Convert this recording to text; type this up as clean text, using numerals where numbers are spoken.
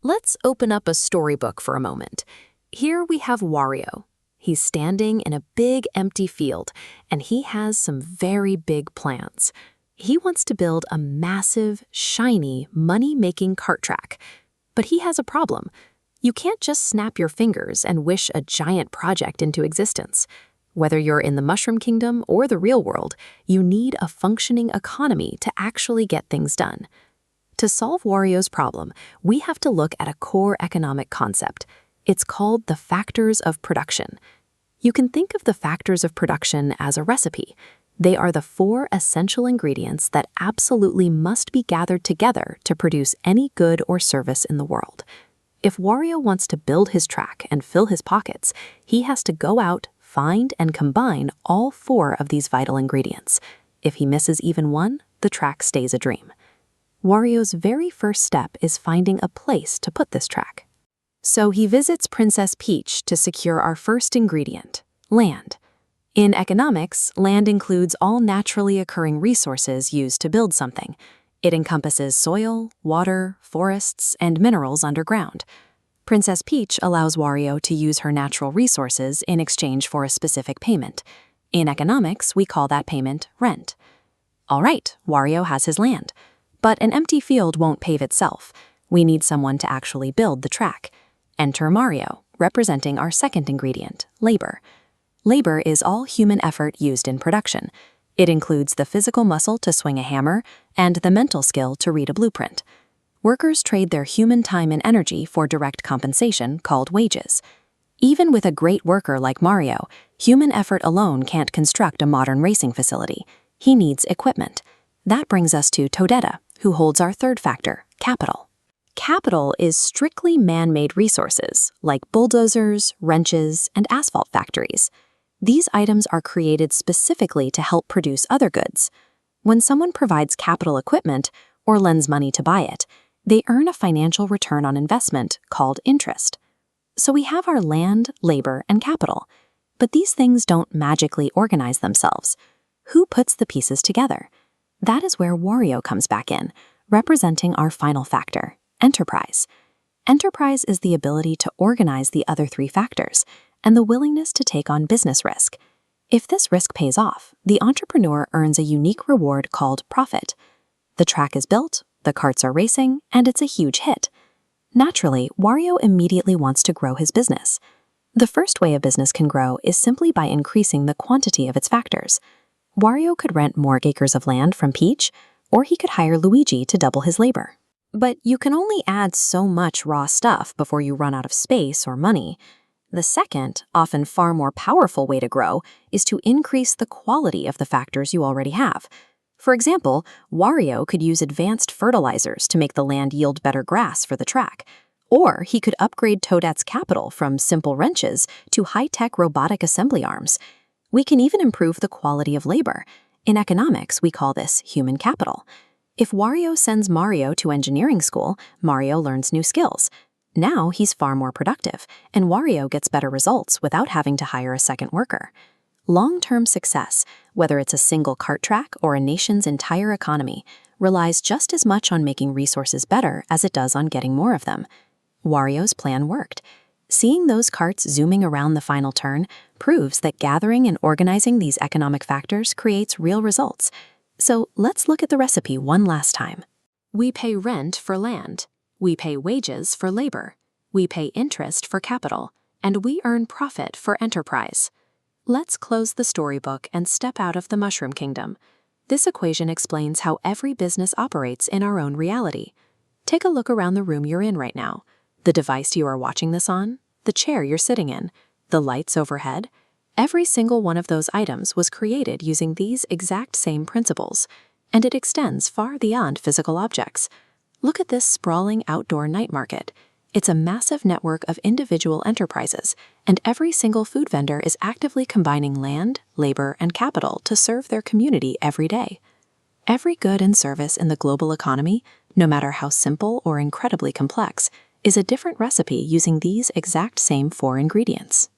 Let's open up a storybook for a moment. Here we have Wario. He's standing in a big empty field, and he has some very big plans. He wants to build a massive, shiny, money-making kart track. But he has a problem. You can't just snap your fingers and wish a giant project into existence. Whether you're in the Mushroom Kingdom or the real world, you need a functioning economy to actually get things done. To solve Wario's problem, we have to look at a core economic concept. It's called the factors of production. You can think of the factors of production as a recipe. They are the 4 essential ingredients that absolutely must be gathered together to produce any good or service in the world. If Wario wants to build his track and fill his pockets, he has to go out, find, and combine all 4 of these vital ingredients. If he misses even one, the track stays a dream. Wario's very first step is finding a place to put this track. So he visits Princess Peach to secure our first ingredient, land. In economics, land includes all naturally occurring resources used to build something. It encompasses soil, water, forests, and minerals underground. Princess Peach allows Wario to use her natural resources in exchange for a specific payment. In economics, we call that payment rent. All right, Wario has his land. But an empty field won't pave itself. We need someone to actually build the track. Enter Mario, representing our second ingredient, labor. Labor is all human effort used in production. It includes the physical muscle to swing a hammer and the mental skill to read a blueprint. Workers trade their human time and energy for direct compensation called wages. Even with a great worker like Mario, human effort alone can't construct a modern racing facility. He needs equipment. That brings us to Toadetta, who holds our third factor, capital. Capital is strictly man-made resources, like bulldozers, wrenches, and asphalt factories. These items are created specifically to help produce other goods. When someone provides capital equipment or lends money to buy it, they earn a financial return on investment called interest. So we have our land, labor, and capital. But these things don't magically organize themselves. Who puts the pieces together? That is where Wario comes back in, representing our final factor, enterprise. Enterprise is the ability to organize the other 3 factors and the willingness to take on business risk. If this risk pays off, the entrepreneur earns a unique reward called profit. The track is built, the carts are racing, and it's a huge hit. Naturally, Wario immediately wants to grow his business. The first way a business can grow is simply by increasing the quantity of its factors. Wario could rent more acres of land from Peach, or he could hire Luigi to double his labor. But you can only add so much raw stuff before you run out of space or money. The second, often far more powerful way to grow is to increase the quality of the factors you already have. For example, Wario could use advanced fertilizers to make the land yield better grass for the track. Or he could upgrade Toadette's capital from simple wrenches to high-tech robotic assembly arms. We can even improve the quality of labor. In economics, we call this human capital. If Wario sends Mario to engineering school, Mario learns new skills. Now he's far more productive, and Wario gets better results without having to hire a second worker. Long-term success, whether it's a single kart track or a nation's entire economy, relies just as much on making resources better as it does on getting more of them. Wario's plan worked. Seeing those carts zooming around the final turn proves that gathering and organizing these economic factors creates real results. So let's look at the recipe one last time. We pay rent for land. We pay wages for labor. We pay interest for capital. And we earn profit for enterprise. Let's close the storybook and step out of the Mushroom Kingdom. This equation explains how every business operates in our own reality. Take a look around the room you're in right now. The device you are watching this on, the chair you're sitting in, the lights overhead. Every single one of those items was created using these exact same principles, and it extends far beyond physical objects. Look at this sprawling outdoor night market. It's a massive network of individual enterprises, and every single food vendor is actively combining land, labor, and capital to serve their community every day. Every good and service in the global economy, no matter how simple or incredibly complex, is a different recipe using these exact same 4 ingredients.